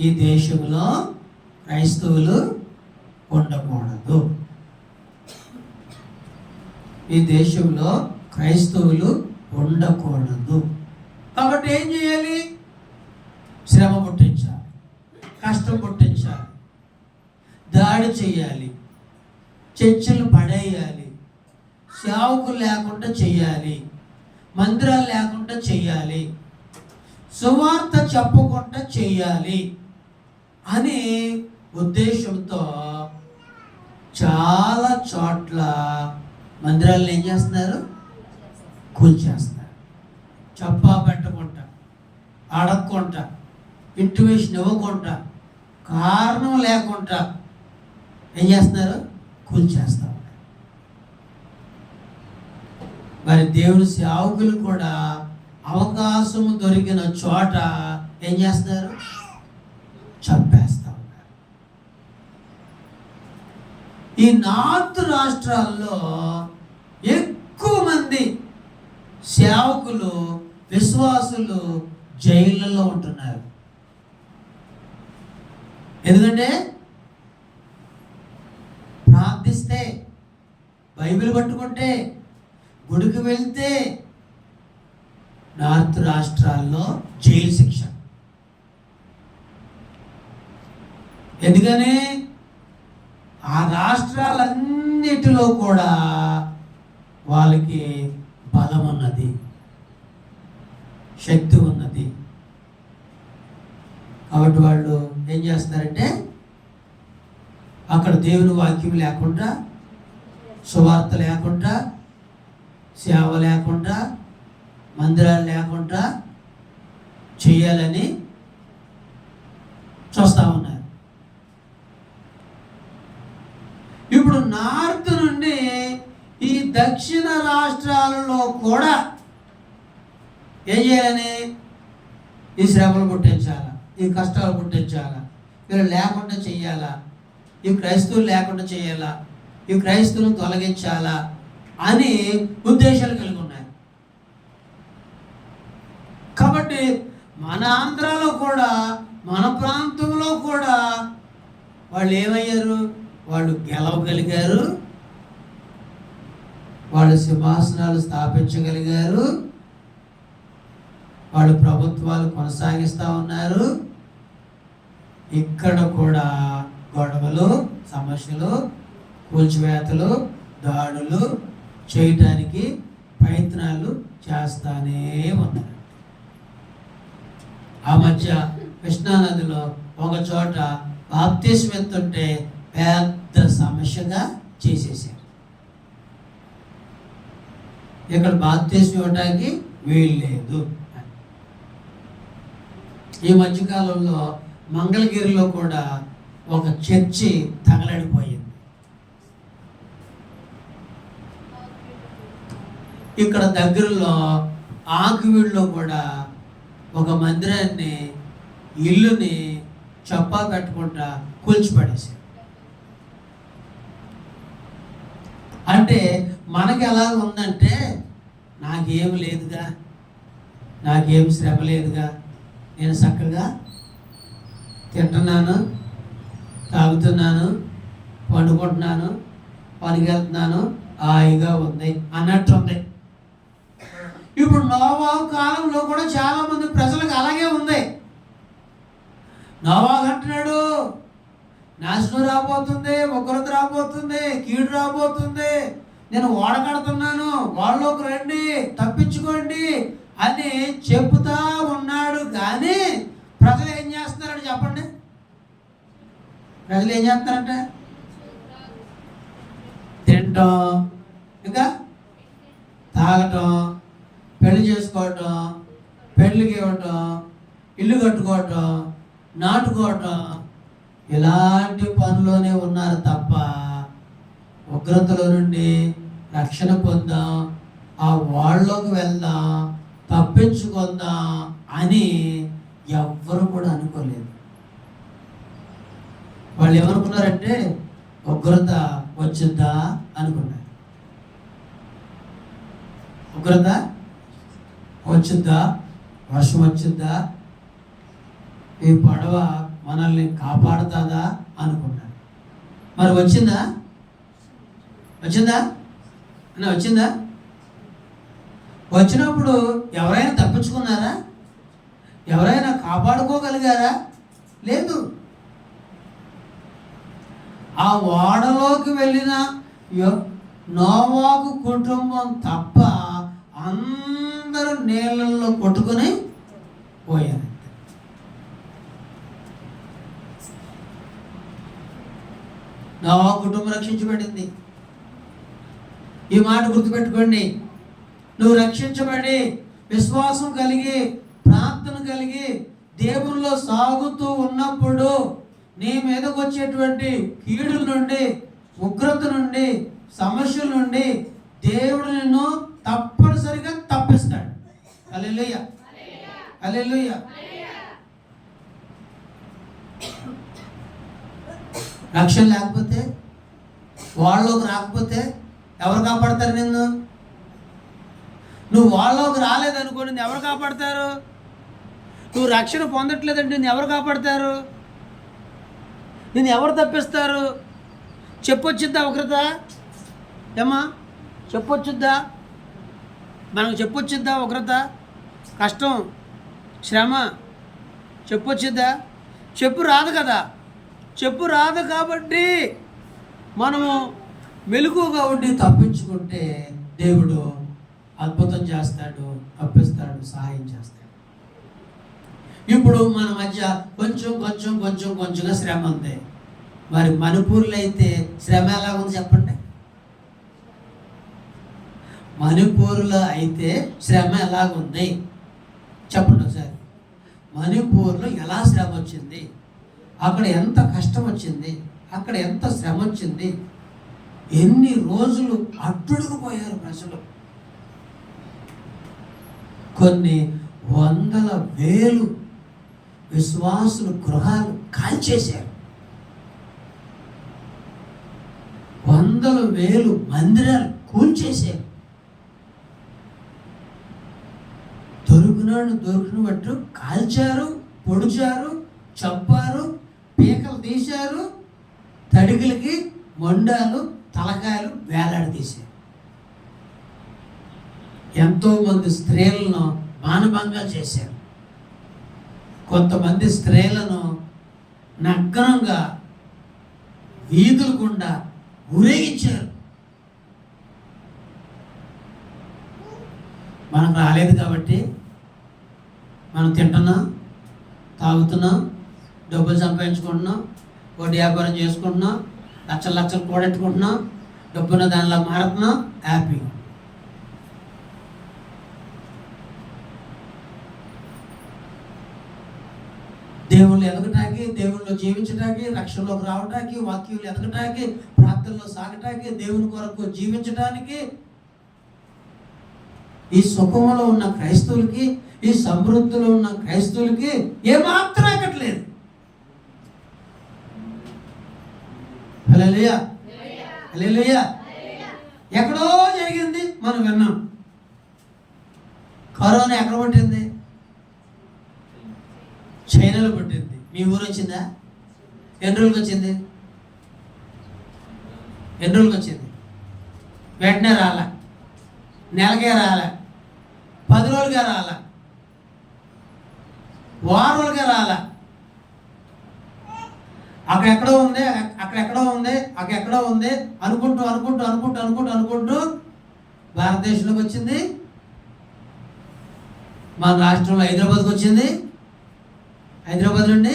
ఈ దేశంలో క్రైస్తవులు ఉండకూడదు. ఈ దేశంలో క్రైస్తవులు ఉండకూడదు. కాబట్టి ఏం చేయాలి? శ్రమ పుట్టించాలి, కష్టం పుట్టించాలి, దాడి చేయాలి, చర్చలు పడేయాలి, సేవకులు లేకుండా చేయాలి, మందిరాలు లేకుండా చేయాలి, సువార్త చెప్పకుండా చేయాలి అని ఉద్దేశంతో చాలా చోట్ల మందిరాలను ఏం చేస్తున్నారు? కూల్చేస్తున్నారు. చెప్పా పెట్టకుండా, అడగకుండా, ఇంటిమేషన్ ఇవ్వకుండా, కారణం లేకుండా ఏం చేస్తున్నారు? కూల్చేస్తా ఉన్నారు. మరి దేవుని సేవకులు కూడా అవకాశం దొరికిన చోట ఏం చేస్తున్నారు? చంపేస్తా ఉన్నారు. ఈ నార్త్ రాష్ట్రాల్లో ఎక్కువ మంది సేవకులు, విశ్వాసులు జైళ్ళలో ఉంటున్నారు. ఎందుకంటే ప్రార్థిస్తే, బైబిల్ పట్టుకుంటే, గుడికి వెళ్తే నార్త్ రాష్ట్రాల్లో జైలు శిక్ష. ఎందుకని? ఆ రాష్ట్రాలన్నిటిలో కూడా వాళ్ళకి బలం ఉన్నది, శక్తి ఉన్నది. కాబట్టి వాళ్ళు ఏం చేస్తారంటే అక్కడ దేవుని వాక్యం లేకుండా, సువార్త లేకుండా, సేవ లేకుండా, మందిరాలు లేకుండా చేయాలని చూస్తూ ఉన్నారు. ఇప్పుడు నార్త్ నుండి ఈ దక్షిణ రాష్ట్రాలలో కూడా ఏం చేయాలని? ఈ శ్రమలు పుట్టించాలా, ఈ కష్టాలు పుట్టించాలా, వీళ్ళు లేకుండా చెయ్యాలా, ఈ క్రైస్తవులు లేకుండా చేయాలా, ఈ క్రైస్తవులను తొలగించాలా అని ఉద్దేశాలు కలిగి ఉన్నాయి. కాబట్టి మన ఆంధ్రాలో కూడా, మన ప్రాంతంలో కూడా వాళ్ళు ఏమయ్యారు? వాళ్ళు గెలవగలిగారు, వాళ్ళు సింహాసనాలు స్థాపించగలిగారు, వాళ్ళు ప్రభుత్వాలు కొనసాగిస్తూ ఉన్నారు. ఇక్కడ కూడా గొడవలు, సమస్యలు, కూల్చివేతలు, దాడులు చేయటానికి ప్రయత్నాలు చేస్తానే ఉన్నారు. ఆ మధ్య కృష్ణానదిలో ఒక చోట బాప్తిస్మం ఎత్తుంటే పెద్ద సమస్యగా చేసేసారు. ఇక్కడ బాప్తిస్మం ఇవ్వడానికి వీలు లేదు. ఈ మధ్యకాలంలో మంగళగిరిలో కూడా ఒక చర్చి తగలడిపోయింది. ఇక్కడ దగ్గరలో ఆకువీడులో కూడా ఒక మందిరాన్ని, ఇల్లుని చెప్పా పెట్టకుండా కూల్చిపడేశారు. అంటే మనకి ఎలా ఉందంటే, నాకేం లేదుగా, నాకేం శ్రమ లేదుగా, నేను చక్కగా తింటున్నాను, తాగుతున్నాను, పండుకుంటున్నాను, పనికి వెళ్తున్నాను, హాయిగా ఉంది అన్నట్టుంది. ఇప్పుడు నోవాహు కాలంలో కూడా చాలా మంది ప్రజలకు అలాగే ఉంది. నోవాహు అంటున్నాడు, నాశనం రాబోతుంది, ఉగ్రత రాబోతుంది, కీడు రాబోతుంది, నేను ఓడ కడుతున్నాను, వాళ్ళలోకి రండి, తప్పించుకోండి అని చెబుతా ఉన్నాడు. కానీ ప్రజలు ఏం చేస్తున్నారని చెప్పండి? ప్రజలు ఏం చేస్తున్నారంటే తినటం, ఇంకా తాగటం, పెళ్లి చేసుకోవటం, పెళ్ళికి ఇవ్వటం, ఇల్లు కట్టుకోవటం, నాటుకోవటం, ఇలాంటి పనులోనే ఉన్నారు తప్ప ఉగ్రతలో నుండి రక్షణ పొందాం, ఆ వాళ్ళలోకి వెళ్దాం, తప్పించుకుందాం అని ఎవ్వరు కూడా అనుకోలేదు. వాళ్ళు ఏమనుకున్నారంటే ఉగ్రత వచ్చిద్దా అనుకున్నారు. ఉగ్రత వచ్చిద్దా, వర్షం వచ్చిద్దా, ఈ పడవ మనల్ని కాపాడుతుందా అనుకున్నాడు. మరి వచ్చిందా? వచ్చిందా? వచ్చినప్పుడు ఎవరైనా తప్పించుకున్నారా? ఎవరైనా కాపాడుకోగలిగారా? లేదు. ఆ ఓడలోకి వెళ్ళిన నోవాహు కుటుంబం తప్ప అందరూ నీళ్ళల్లో కొట్టుకుని పోయారు. నోవాహు కుటుంబం రక్షించబడింది. ఈ మాట గుర్తుపెట్టుకోండి. నువ్వు రక్షించబడి విశ్వాసం కలిగి ప్రార్థన కలిగి దేవుల్లో సాగుతూ ఉన్నప్పుడు నీ మీదకు వచ్చేటువంటి కీడుల నుండి, ఉగ్రత నుండి, సమస్యల నుండి దేవుడు నిన్ను తప్పనిసరిగా తప్పిస్తాడు. హల్లెలూయా, హల్లెలూయా. రక్షణ లేకపోతే, వాళ్ళలోకి రాకపోతే ఎవరు కాపాడతారు నిన్ను? నువ్వు వాళ్ళలోకి రాలేదనుకో, నిన్ను ఎవరు కాపాడతారు? నువ్వు రక్షణ పొందట్లేదంటే నిన్ను ఎవరు కాపాడతారు? నిన్ను ఎవరు తప్పిస్తారు? చెప్పొచ్చుద్దా ఉగ్రత? ఏమ్మా చెప్పొచ్చుద్దా? మనకు చెప్పొచ్చుద్దా ఉగ్రత, కష్టం, శ్రమ చెప్పొచ్చుద్దా? చెప్పు రాదు కదా. చెప్పు రాదు కాబట్టి మనము మెలకువగా ఉండి తప్పించుకుంటే దేవుడు అద్భుతం చేస్తాడు, తప్పిస్తాడు, సహాయం చేస్తాడు. ఇప్పుడు మన మధ్య కొంచెంగా శ్రమ ఉంది. మరి మణిపూర్లో అయితే శ్రమ ఎలా ఉంది చెప్పండి? మణిపూర్లో అయితే శ్రమ ఎలాగుంది చెప్పండి ఒకసారి. మణిపూర్లో ఎలా శ్రమ వచ్చింది, అక్కడ ఎంత కష్టం వచ్చింది, అక్కడ ఎంత శ్రమ వచ్చింది, ఎన్ని రోజులు అడ్డుడుకు పోయారు ప్రజలు. కొన్ని వందల వేలు విశ్వాసులు గృహాలు కాల్చేశారు. వందల వేలు మందిరాలు కూల్చేశారు. దొరికిన బట్టు కాల్చారు, పొడిచారు, చంపారు, పీకలు తీశారు, తడిగులకి మొండాలు, తలకాయలు వేలాడదీశారు. ఎంతోమంది స్త్రీలను మానభంగాలు చేశారు. కొంతమంది స్త్రీలను నగ్నంగా వీధుల గుండా ఊరేగించారు. మనకు రాలేదు కాబట్టి మనం తింటున్నాం, తాగుతున్నాం, డబ్బులు సంపాదించుకుంటున్నాం, వడ్డీ వ్యాపారం చేసుకుంటున్నాం, లక్షలు కూడెట్టుకుంటున్నాం, డబ్బున్న దానిలో మారుతున్నాం, హ్యాపీగా. దేవుళ్ళు ఎదగటానికి, దేవుళ్ళు జీవించటానికి, రక్షణలోకి రావటానికి, వాక్యులు ఎదగటానికి, ప్రార్థనలో సాగటానికి, దేవుని కొరకు జీవించటానికి ఈ సుఖంలో ఉన్న క్రైస్తవులకి, ఈ సమృద్ధిలో ఉన్న క్రైస్తవులకి ఏమాత్రం ఎక్కట్లేదు. హల్లెలూయా, హల్లెలూయా. ఎక్కడో జరిగింది, మనం విన్నాం. కరోనా ఎక్కడ పుట్టింది? చైనాలో పుట్టింది. మీ ఊరు వచ్చిందా? ఎన్ని రోజులకి వచ్చింది? వెంటనే రాలా, నెలకే రాలా, 10 రోజులుగా రాలా, వారాలుగా రాలా. అక్కడెక్కడో ఉంది అనుకుంటూ భారతదేశంలోకి వచ్చింది. మన రాష్ట్రంలో హైదరాబాద్కి వచ్చింది. హైదరాబాద్ నుండి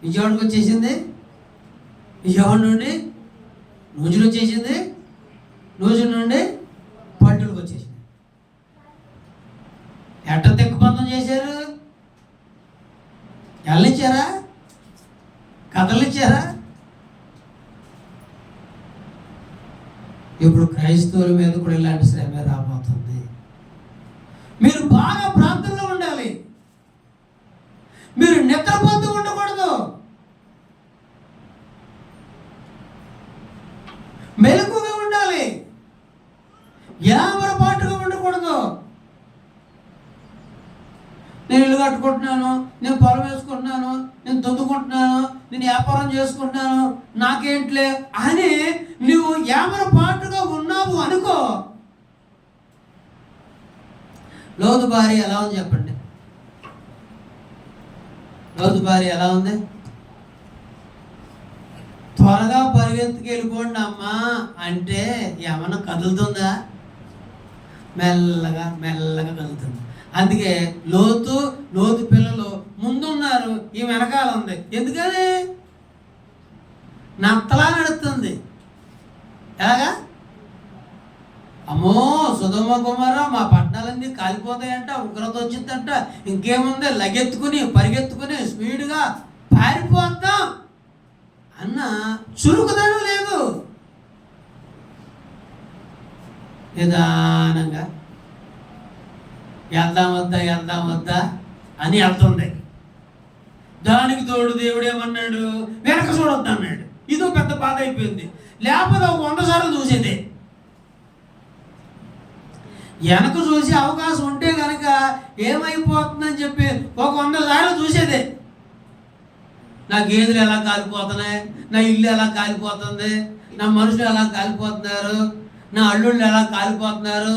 విజయవాడకి వచ్చేసింది. విజయవాడ నుండి నూజిలు వచ్చేసింది. నూజిల నుండి పట్టులకు వచ్చేసింది. ఎట్ట తెక్కుబంధం చేశారు? ఎల్లిచ్చారా? కథలు ఇచ్చారా? ఇప్పుడు క్రైస్తవుల మీద కూడా ఇలాంటి శ్రమ రాబోతుంది. మీరు బాగా ప్రార్థనలో ఉండాలి. మీరు నిద్రపోతూ ఉండకూడదు. మెలకుగా ఉండాలి. యామరపాటుగా ఉండకూడదు. నేను కట్టుకుంటున్నాను, నేను పొలం వేసుకుంటున్నాను, నేను దున్నుకుంటున్నాను, నేను వ్యాపారం చేసుకుంటున్నాను, నాకేంట్లే అని నువ్వు ఏమరపాటుగా ఉన్నావు అనుకో. లోతు భార్య ఎలా ఉంది చెప్పండి? లోతు భార్య ఎలా ఉంది? త్వరగా పరిగెత్తుకు వెళ్ళిపోండి అమ్మా అంటే ఏమన్నా కదులుతుందా? మెల్లగా మెల్లగా కదులుతుంది. అందుకే లోతు పిల్లలు ముందున్నారు, ఈ వెనకాల ఉంది. ఎందుకని? నత్తలా నడుస్తుంది. ఎలాగా? అమ్మో సుధమ కుమార మా పట్టణాలన్నీ కాలిపోతాయంట, ఉగ్రత వచ్చిందంట, ఇంకేముంది పరిగెత్తుకుని స్పీడ్గా పారిపోతాం అన్న చురుకుదనం లేదు. నిదానంగా వెళ్దాం వద్దా అని వెళ్తుంది. దానికి తోడు దేవుడు ఏమన్నాడు? వెనక చూడొద్దు అన్నాడు. ఇదో పెద్ద బాధ అయిపోయింది. లేకపోతే 100 సార్లు చూసేదే. వెనక చూసే అవకాశం ఉంటే కనుక ఏమైపోతుందని చెప్పి 100 సార్లు చూసేదే. నా గేదెలు ఎలా కాలిపోతున్నాయి, నా ఇల్లు ఎలా కాలిపోతుంది, నా మనుషులు ఎలా కాలిపోతున్నారు, నా అల్లుళ్ళు ఎలా కాలిపోతున్నారు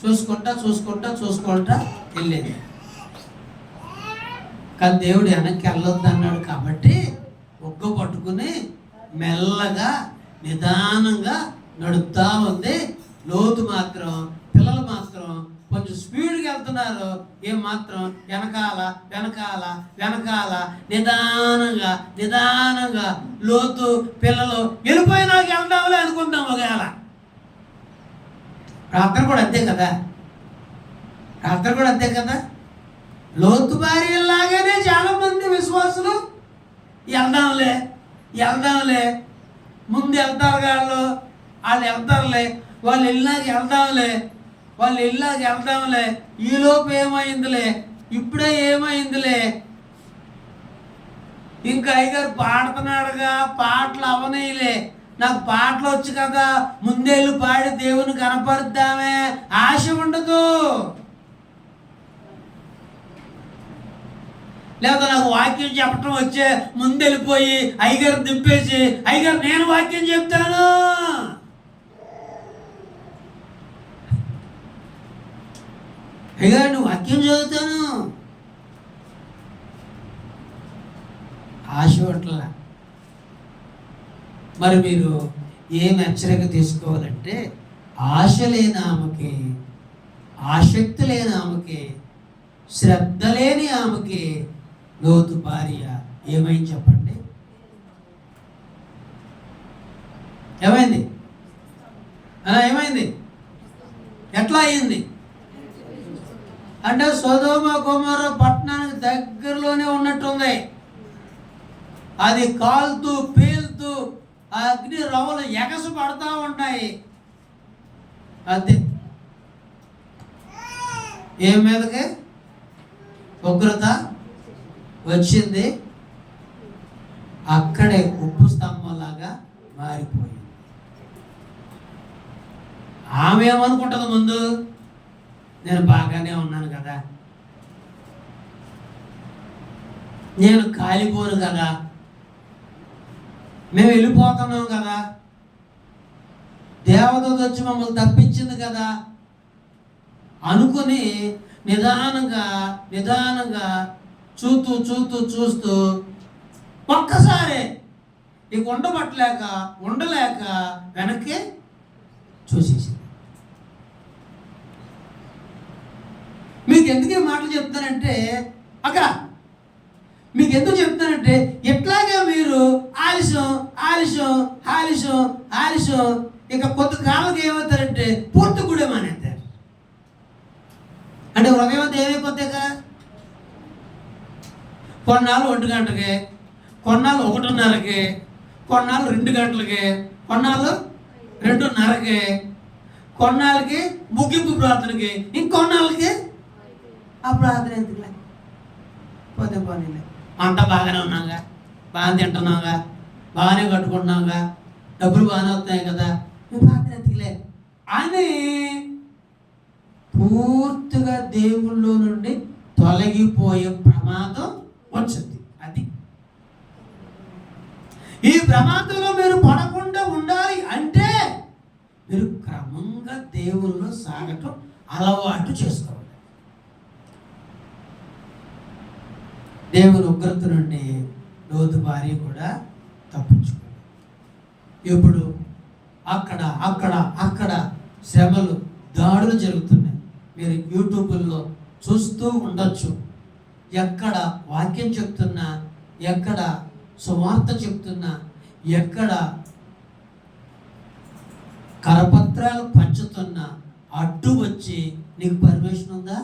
చూసుకుంటా వెళ్ళేది. కానీ దేవుడు వెనక్కి వెళ్ళొద్దు అన్నాడు కాబట్టి ఒగ్గు పట్టుకుని మెల్లగా నిదానంగా నడుపుతా ఉంది. లోతు మాత్రం, పిల్లలు మాత్రం కొంచెం స్పీడ్గా వెళ్తున్నారు. ఏమాత్రం వెనకాల నిదానంగా లోతు పిల్లలు వెళ్ళిపోయినాక వెళ్దాంలే అనుకుందాం. ఒకవేళ ప్రార్థన కూడా అంతే కదా. లోతు భార్యలాగానే చాలా మంది విశ్వాసులు వెళ్దాంలే ముందు వెళ్తారు. వాళ్ళు వెళ్తారులే, వాళ్ళు వెళ్ళాక వెళ్దాంలే, ఈలోపు ఏమైందిలే, ఇప్పుడే ఏమైందిలే, ఇంకా అయ్యగారు పాడుతున్నాడుగా, పాటలు అవనీలే, నాకు పాటలు వచ్చు కదా, ముందేళ్ళు పాడి దేవుని కనపరుద్దామే ఆశ ఉండదు. లేదా నాకు వాక్యం చెప్పటం వచ్చే ముందెళ్ళిపోయి అయ్యగారు దింపేసి, అయ్యగారు నేను వాక్యం చెప్తాను, అయ్యగారు నువ్వు వాక్యం చదువుతాను, ఆశ ఉంటలా. మరి మీరు ఏం హెచ్చరిక తీసుకోవాలంటే, ఆశ లేని ఆమెకి, ఆసక్తి లేని ఆమెకి, శ్రద్ధ లేని ఆమెకి లోతు భార్య ఏమైంది చెప్పండి? ఏమైంది? ఎట్లా అయింది అంటే సొదొమ గొమొర్ర పట్టణానికి దగ్గరలోనే ఉన్నట్టుంది. అది కాలుతూ పేలుతూ ఆ అగ్ని రవ్వలు ఎగసు పడతా ఉంటాయి. అంతే. ఏం మీదకి ఉగ్రత వచ్చింది, అక్కడే ఉప్పు స్తంభంలాగా మారిపోయింది. ఆమె ఏమనుకుంటుంది ముందు? నేను బాగానే ఉన్నాను కదా, నేను కాలిపోను కదా, మేము వెళ్ళిపోతున్నాం కదా, దేవదూత వచ్చి మమ్మల్ని తప్పించింది కదా అనుకుని నిదానంగా చూస్తూ ఒక్కసారి ఇక ఉండలేక వెనక్కి చూసేసింది. మీకు ఎందుకు మాటలు చెప్తానంటే, మీకు ఎందుకు చెప్తానంటే, ఎట్లాగా మీరు ఆలస్యం ఇక కొద్ది కాలంకి ఏమవుతారంటే పూర్తి కూడా మానేస్తారు. అంటే హృదయం అంతా ఏమైపోతాక కొన్నాళ్ళు 1 గంటకి, కొన్నాళ్ళు 1:30కి, కొన్నాళ్ళు 2 గంటలకి, కొన్నాళ్ళు 2:30కి, కొన్నాళ్ళకి ముగింపు ప్రార్థనకి, ఇంకొన్నాళ్ళకి ఆ ప్రార్థన ఎందుకులే, పోతే పోనీలే, అంతా బాగానే ఉన్నాగా, బాగానే తింటున్నాగా, బాగానే కట్టుకుంటున్నాగా, డబ్బులు బాగానే వస్తాయి కదా, ప్రార్థన ఎందుకులే అని పూర్తిగా దేవుళ్ళో నుండి తొలగిపోయే ప్రమాదం వచ్చింది. అది ఈ ప్రమాదంలో మీరు పడకుండా ఉండాలి అంటే మీరు క్రమంగా దేవుళ్ళు సాగటం అలవాటు చేసుకోవాలి. దేవుని ఉగ్రత నుండి లోతు భార్య కూడా తప్పించుకోవాలి. ఇప్పుడు అక్కడ అక్కడ అక్కడ శ్రమలు, దాడులు జరుగుతున్నాయి. మీరు యూట్యూబ్లో చూస్తూ ఉండొచ్చు. ఎక్కడ వాక్యం చెప్తున్నా, ఎక్కడ సువార్త చెప్తున్నా, ఎక్కడ కరపత్రాలు పంచుతున్నా అడ్డు వచ్చి నీకు పర్మిషన్ ఉందా?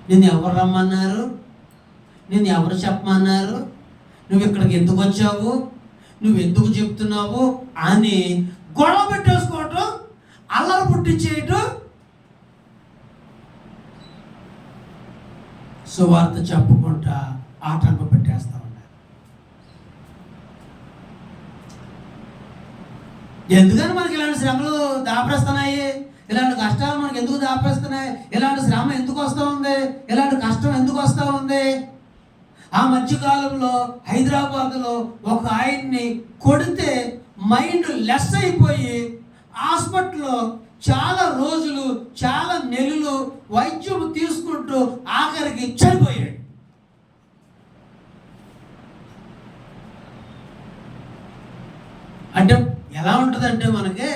నేను ఎవరు రమ్మన్నారు? నేను ఎవరు చెప్పమన్నారు? నువ్వు ఇక్కడికి ఎందుకు వచ్చావు? నువ్వు ఎందుకు చెప్తున్నావు అని గొడవ పెట్టేసుకోవటం, అల్లరి పుట్టించేయటం, సువార్త చెప్పుకుంటా ఆటంకం పెట్టేస్తా ఉన్నారు. ఎందుకని మనకి ఇలాంటి శ్రమలు దాపరేస్తున్నాయి? ఇలాంటి కష్టాలు మనకి ఎందుకు దాపేస్తున్నాయి? ఇలాంటి శ్రమ ఎందుకు వస్తూ ఉంది? ఇలాంటి కష్టం ఎందుకు వస్తూ ఉంది? ఆ మధ్యకాలంలో హైదరాబాద్లో ఒక ఆయన్ని కొడితే మైండ్ లెస్ అయిపోయి హాస్పిటల్లో చాలా రోజులు, చాలా నెలలు వైద్యం తీసుకుంటూ ఆఖరికి చనిపోయాడు. అంటే ఎలా ఉంటుందంటే మనకి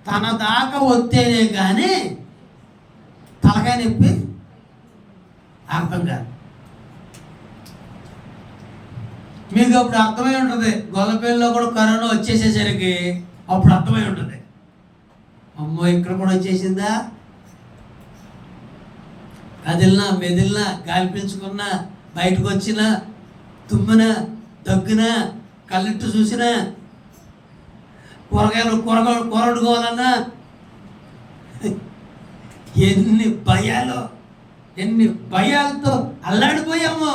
తన దాకా వస్తేనే కానీ తలకాయ నొప్పి అర్థం కాదు. మీకు అప్పుడు అర్థమై ఉంటుంది. గొల్లపల్లిలో కూడా కరోనా వచ్చేసేసరికి అప్పుడు అర్థమై ఉంటుంది, అమ్మో ఇక్కడ కూడా వచ్చేసిందా. కదిలినా మెదిలినా, గాలి పీల్చుకున్నా, బయటకు వచ్చినా, తుమ్మినా, దగ్గినా, కళ్ళెట్టు చూసినా, కూర వండుకోవాలన్నా ఎన్ని భయాలతో అల్లాడిపోయాము.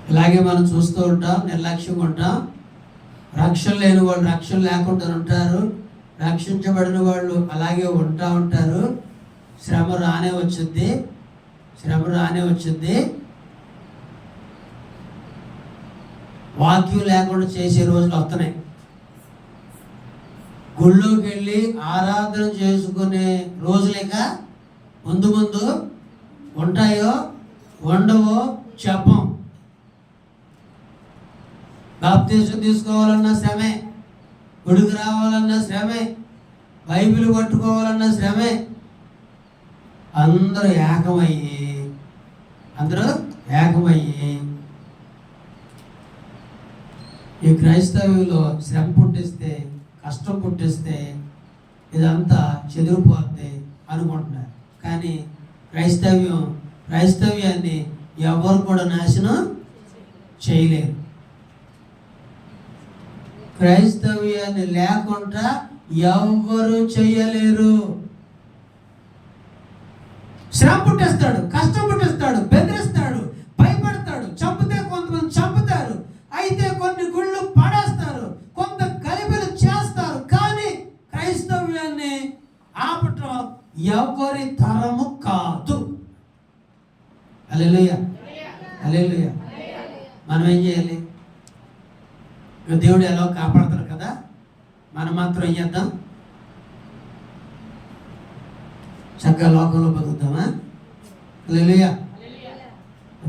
ఇలాగే మనం చూస్తూ ఉంటాం, నిర్లక్ష్యంగా ఉంటాం. రక్షణ లేని వాళ్ళు రక్షణ లేకుండా ఉంటారు, రక్షించబడిన వాళ్ళు అలాగే ఉంటారు. శ్రమ రానే వచ్చింది. వాక్యం లేకుండా చేసే రోజులు వస్తున్నాయి. గుళ్ళోకి వెళ్ళి ఆరాధన చేసుకునే రోజులేక ముందు ఉంటాయో ఉండవో చెప్పం. బాప్తీసం తీసుకోవాలన్నా శ్రమే, గుడికి రావాలన్నా శ్రమే, బైబిల్ పట్టుకోవాలన్నా శ్రమే. అందరూ ఏకమయ్యి ఈ క్రైస్తవ్యంలో శ్రమ పుట్టిస్తే, కష్టం పుట్టిస్తే ఇదంతా చెదిరిపోద్ది అనుకుంటున్నారు. కానీ క్రైస్తవ్యాన్ని ఎవరు కూడా నాశనం చేయలేరు. క్రైస్తవ్యాన్ని లేకుండా ఎవ్వరు చేయలేరు. శ్రమ పుట్టిస్తాడు, కష్టం పుట్టిస్తాడు, బెదిరిస్తాడు, భయపడతాడు. చంపితే కొంతమంది చంపుతారు, అయితే కొన్ని గుళ్ళు పడేస్తారు, కొంత గలిబిలు చేస్తారు. కానీ క్రైస్తవ్యాన్ని ఆపటం ఎవరి తరము కాదు. హల్లెలూయా. మనం ఏం చేయాలి? దేవుడు ఎలా కాపాడతాడు కదా, మనం మాత్రం ఏం చేద్దాం? చక్కగా లోకంలో బతుకుతామా? హల్లెలూయా.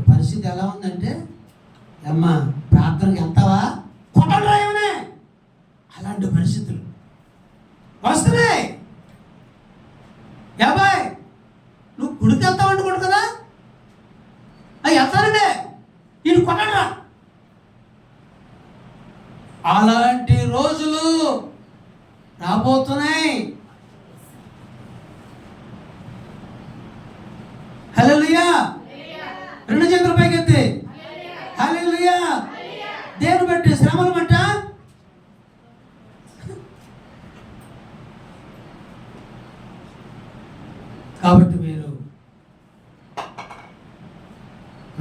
పరిస్థితి ఎలా ఉందంటే, అమ్మ ప్రార్థనకి వెళ్తావా, కొట్టడమే, అలాంటి పరిస్థితులు వస్తున్నాయి. యాబాయ్ నువ్వు గుడికి వెళ్తావు అనుకోడు కదా, అవి వెళ్తానండి నేను కొట్టడరా. అలాంటి రోజులు రాబోతున్నాయి. హల్లెలూయా. రెండు చేతుల పైకెత్తి హల్లెలూయా. దేవుని బట్టి శ్రమలు బట్ట కాబట్టి మీరు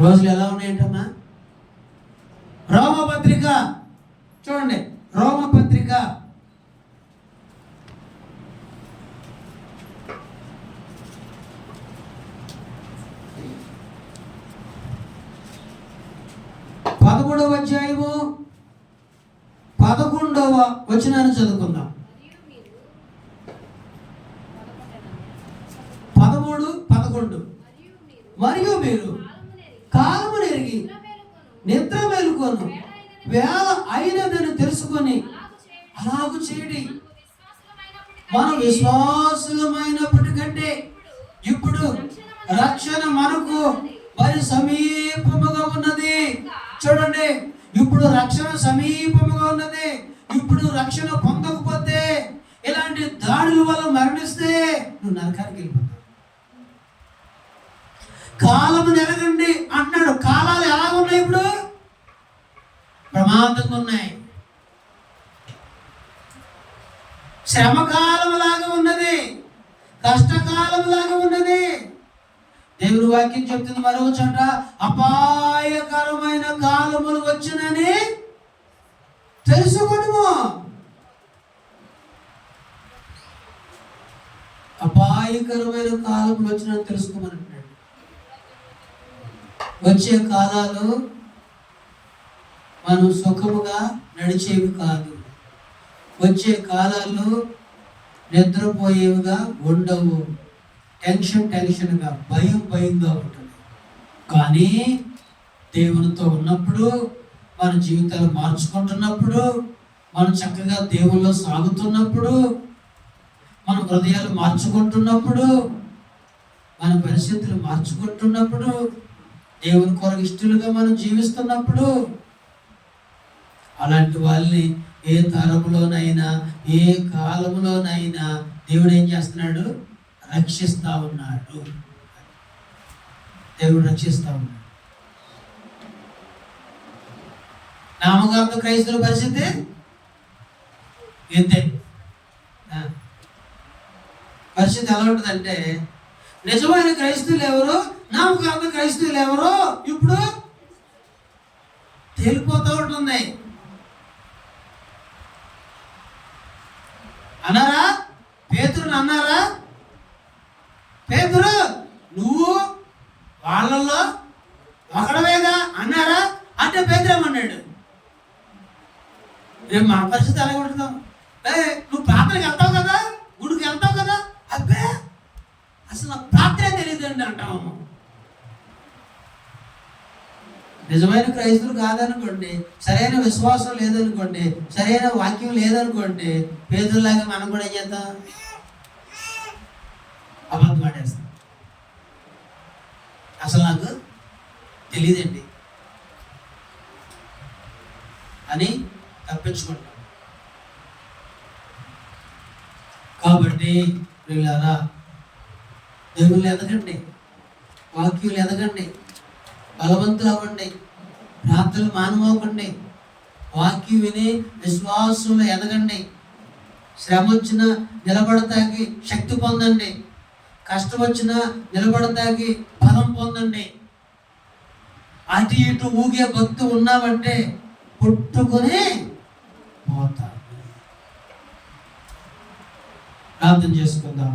రోజులు ఎలా ఉన్నాయంటమ్మా? రోమపత్రిక చూడండి, రోమపత్రిక 13వ అధ్యాయము 11వ వచనాన్ని చదువుకుందాం. 13, 11. మరియు మీరు కాలము నెరిగి నిద్ర మేలుకొను వేళ అయినదని తెలుసుకొని అలాగు చేయడి. మనం విశ్వాసులమైనప్పటికంటే ఇప్పుడు రక్షణ మనకు మరి సమీపముగా ఉన్నది. చూడండి, ఇప్పుడు రక్షణ సమీపముగా ఉన్నది. ఇప్పుడు రక్షణ పొందకపోతే, ఇలాంటి దాడుల వల్ల మరణిస్తే నువ్వు నరకానికి వెళ్ళిపోతావు. కాలము నెరగండి అంటున్నాడు. కాలాలు ఎలా ఉన్నాయి? ఇప్పుడు ప్రమాదంగా ఉన్నాయి. శ్రమకాలం లాగా ఉన్నది, కష్టకాలం లాగా ఉన్నది. దేవుని వాక్యం చెప్తుంది మరొక చోట, అపాయకరమైన కాలములు వచ్చునని తెలుసుకొనుము. అపాయకరమైన కాలములు వచ్చినని తెలుసుకోమని. వచ్చే కాలాలు మనం సుఖముగా నడిచేవి కాదు. వచ్చే కాలాలు నిద్రపోయేవిగా ఉండవు. టెన్షన్గా, భయంగా ఉంటుంది. కానీ దేవునితో ఉన్నప్పుడు, మన జీవితాలు మార్చుకుంటున్నప్పుడు, మనం చక్కగా దేవుల్లో సాగుతున్నప్పుడు, మన హృదయాలు మార్చుకుంటున్నప్పుడు, మన పరిస్థితులు మార్చుకుంటున్నప్పుడు, దేవుని కొరకు ఇష్టలుగా మనం జీవిస్తున్నప్పుడు, అలాంటి వాళ్ళని ఏ తరంలోనైనా ఏ కాలంలోనైనా దేవుడు ఏం చేస్తున్నాడు? రక్షిస్తా ఉన్నాడు. దేవుడు రక్షిస్తా ఉన్నాడు. నామకార్థ క్రైస్తవుల పరిస్థితి ఇంతే. పరిస్థితి ఎలా ఉంటుందంటే, నిజమైన క్రైస్తవులు ఎవరు, నామకార్థ క్రైస్తవులు ఎవరు ఇప్పుడు తేలిపోతూ ఉంటుంది. అన్నారా? పేతురుని అన్నారా? పేతురు నువ్వు వాళ్ళల్లో ఒకడవేగా అన్నారా? అంటే పేతురేమన్నాడు? రేపు మన పరిస్థితి అలాగే ఉంటున్నాం. నువ్వు ప్రార్థనకి వెళ్తావు కదా, గుడికి వెళ్తావు కదా, అబ్బే అసలు నాకు ప్రార్థనే తెలియదండి అంటాము. నిజమైన క్రైస్తవులు కాదనుకోండి, సరైన విశ్వాసం లేదనుకోండి, సరైన వాక్యం లేదనుకోండి, పేదలాగా మనం కూడా ఏం చేద్దాం? అబద్ధం ఆడేస్తాం. అసలు నాకు తెలియదండి అని తప్పించుకుంటాం. కాబట్టి వీళ్ళారా, దేవుళ్ళు ఎదగండి, వాక్యులు ఎదగండి, బలవంతులు అవ్వండి, ప్రార్థనలు మానవకండి, వాక్యం విని విశ్వాసంలో ఎదగండి. శ్రమ వచ్చినా నిలబడతాకి శక్తి పొందండి, కష్టం వచ్చినా నిలబడతాకి బలం పొందండి. అటు ఇటు ఊగే భక్తి ఉన్నామంటే పుట్టుకొని పోతాం. ప్రార్థన చేసుకుందాం.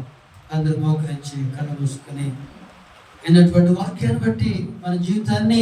అందరూ మోకరించి కళ్ళు మూసుకొని విన్నటువంటి వాక్యాన్ని బట్టి మన జీవితాన్ని